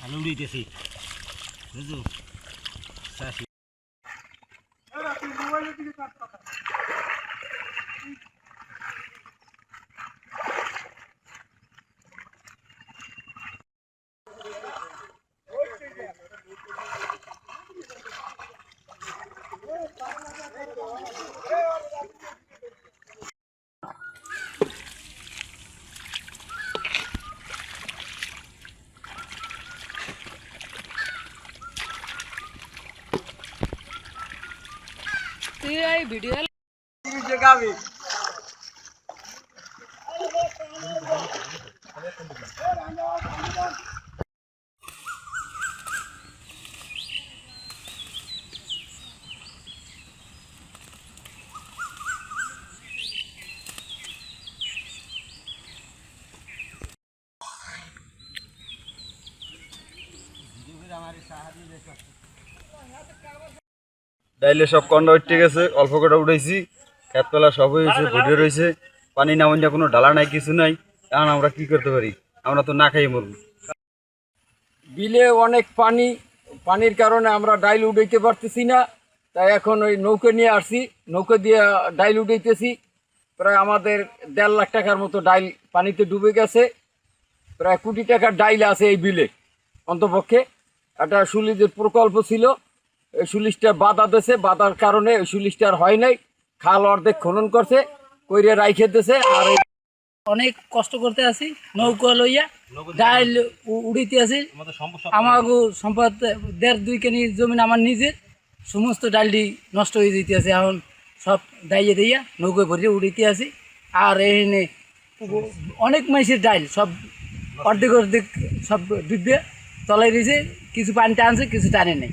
আলু উড়িতেছি বুঝছো চাষি ভিডিও ডাইলে সব কন্ডা উঠে গেছে, অল্প কটা উঠেছি, খেততলা সব হয়েছে, ভুটে রয়েছে, পানি নামন যা কোনো ডালা নাই, কিছু নাই। এখন আমরা কি করতে পারি? আমরা তো না খাই মরব। বিলে অনেক পানি, পানির কারণে আমরা ডাইল উঠাইতে পারতেছি না। তাই এখন ওই নৌকা নিয়ে আসছি, নৌকা দিয়ে ডাইল উঠাইতেছি। প্রায় আমাদের 1.5 লাখ টাকার মতো ডাইল পানিতে ডুবে গেছে। প্রায় কোটি টাকার ডাইল আছে এই বিলে। অন্তপক্ষে একটা সুলিজের প্রকল্প ছিল, এই সুলিশটা বাধা দিয়েছে, বাধার কারণে ওই সুলিশটা আর হয় নাই। খাল অর্ধেক খনন করছে, কইরে রাইখে দিয়েছে। আর অনেক কষ্ট করতে আছি নৌকা লইয়া ডাইল উড়িতে আছি। আমাকে সম্পদ 1.5-2 কেনি জমিন আমার নিজের, সমস্ত ডাইলটি নষ্ট হয়ে যেতে আছে। এখন সব দাইয়ে দিয়া নৌকা ভরিয়ে উড়িতে আছি। আর এখানে অনেক মাইসের ডাইল সব অর্ধেক সব ডুববে তলায় রয়েছে। কিছু পানি টানছে, কিছু টানে নেই।